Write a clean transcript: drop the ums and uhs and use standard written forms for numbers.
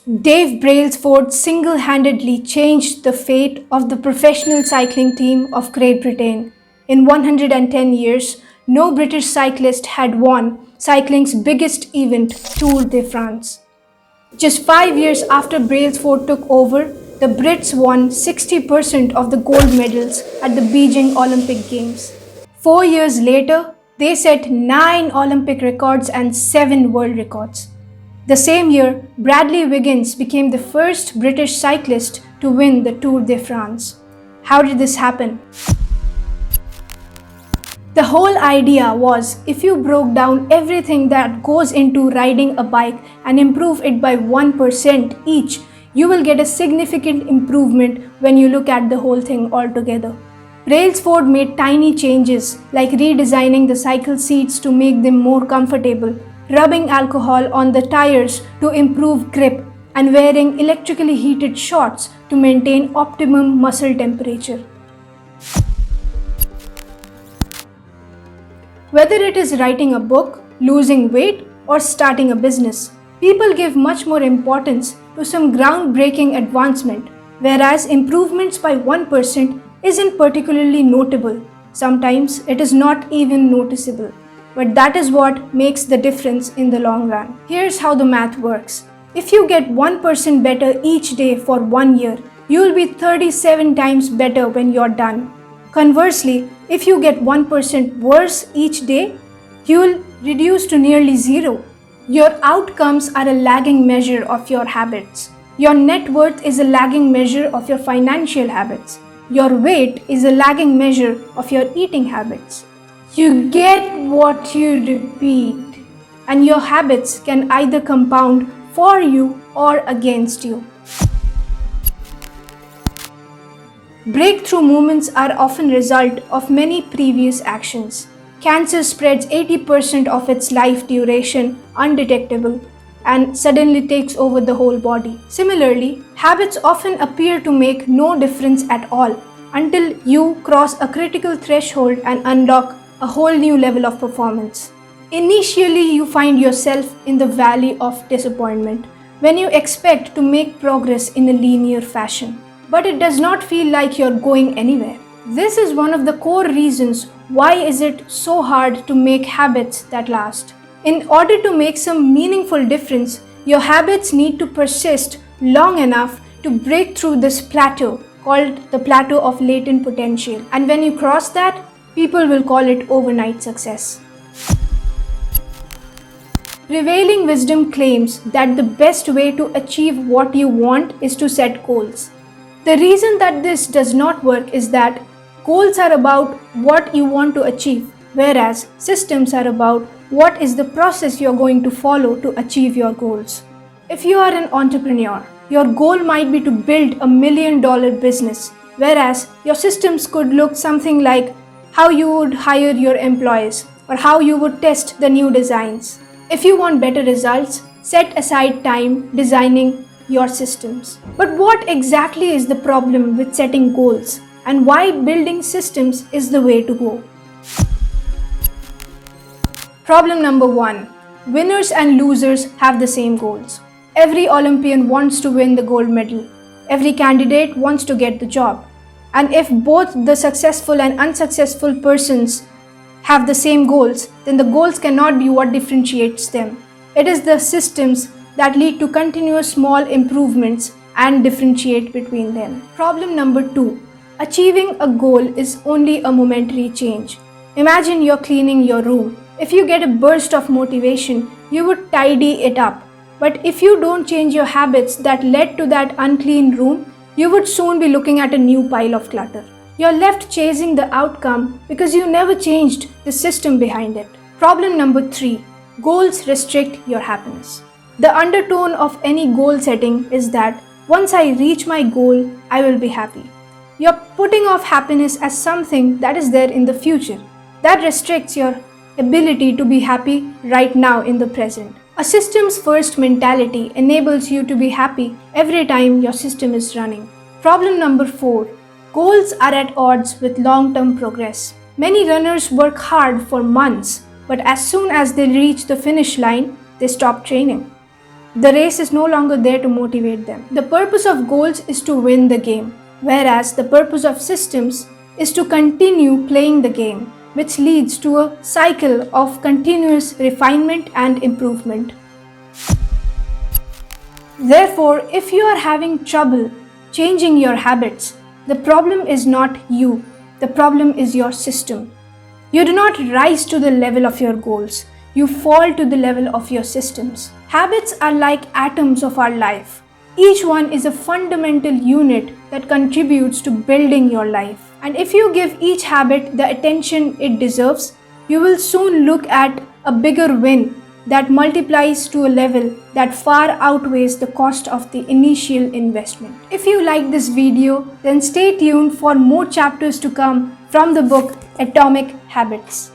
Dave Brailsford single-handedly changed the fate of the professional cycling team of Great Britain. In 110 years, no British cyclist had won cycling's biggest event, Tour de France. Just 5 years after Brailsford took over, the Brits won 60% of the gold medals at the Beijing Olympic Games. 4 years later, they set 9 Olympic records and 7 world records. The same year, Bradley Wiggins became the first British cyclist to win the Tour de France. How did this happen? The whole idea was if you broke down everything that goes into riding a bike and improve it by 1% each, you will get a significant improvement when you look at the whole thing altogether. Brailsford made tiny changes like redesigning the cycle seats to make them more comfortable, rubbing alcohol on the tires to improve grip, and wearing electrically heated shorts to maintain optimum muscle temperature. Whether it is writing a book, losing weight, or starting a business, people give much more importance to some groundbreaking advancement, whereas improvements by 1% isn't particularly notable. Sometimes it is not even noticeable. But that is what makes the difference in the long run. Here's how the math works. If you get 1% better each day for 1 year, you will be 37 times better when you're done. Conversely, if you get 1% worse each day, you will reduce to nearly zero. Your outcomes are a lagging measure of your habits. Your net worth is a lagging measure of your financial habits. Your weight is a lagging measure of your eating habits. You get what you repeat, and your habits can either compound for you or against you. Breakthrough moments are often a result of many previous actions. Cancer spreads 80% of its life duration undetectable and suddenly takes over the whole body. Similarly, habits often appear to make no difference at all until you cross a critical threshold and unlock a whole new level of performance. Initially, you find yourself in the valley of disappointment when you expect to make progress in a linear fashion, but it does not feel like you're going anywhere. This is one of the core reasons why is it so hard to make habits that last. In order to make some meaningful difference, your habits need to persist long enough to break through this plateau called the plateau of latent potential. And when you cross that, people will call it overnight success. Prevailing wisdom claims that the best way to achieve what you want is to set goals. The reason that this does not work is that goals are about what you want to achieve, whereas systems are about what is the process you're going to follow to achieve your goals. If you are an entrepreneur, your goal might be to build $1 million business, whereas your systems could look something like how you would hire your employees or how you would test the new designs. If you want better results, set aside time designing your systems. But what exactly is the problem with setting goals and why building systems is the way to go? Problem number 1. Winners and losers have the same goals. Every Olympian wants to win the gold medal. Every candidate wants to get the job. And if both the successful and unsuccessful persons have the same goals, then the goals cannot be what differentiates them. It is the systems that lead to continuous small improvements and differentiate between them. Problem number 2. Achieving a goal is only a momentary change. Imagine you're cleaning your room. If you get a burst of motivation, you would tidy it up. But if you don't change your habits that led to that unclean room, you would soon be looking at a new pile of clutter. You're left chasing the outcome because you never changed the system behind it. Problem number 3. Goals restrict your happiness. The undertone of any goal setting is that once I reach my goal, I will be happy. You're putting off happiness as something that is there in the future. That restricts your ability to be happy right now in the present. A systems first mentality enables you to be happy every time your system is running. Problem number 4. Goals are at odds with long-term progress. Many runners work hard for months, but as soon as they reach the finish line, they stop training. The race is no longer there to motivate them. The purpose of goals is to win the game, whereas the purpose of systems is to continue playing the game, which leads to a cycle of continuous refinement and improvement. Therefore, if you are having trouble changing your habits, the problem is not you, the problem is your system. You do not rise to the level of your goals, you fall to the level of your systems. Habits are like atoms of our life. Each one is a fundamental unit that contributes to building your life. And if you give each habit the attention it deserves, you will soon look at a bigger win that multiplies to a level that far outweighs the cost of the initial investment. If you like this video, then stay tuned for more chapters to come from the book Atomic Habits.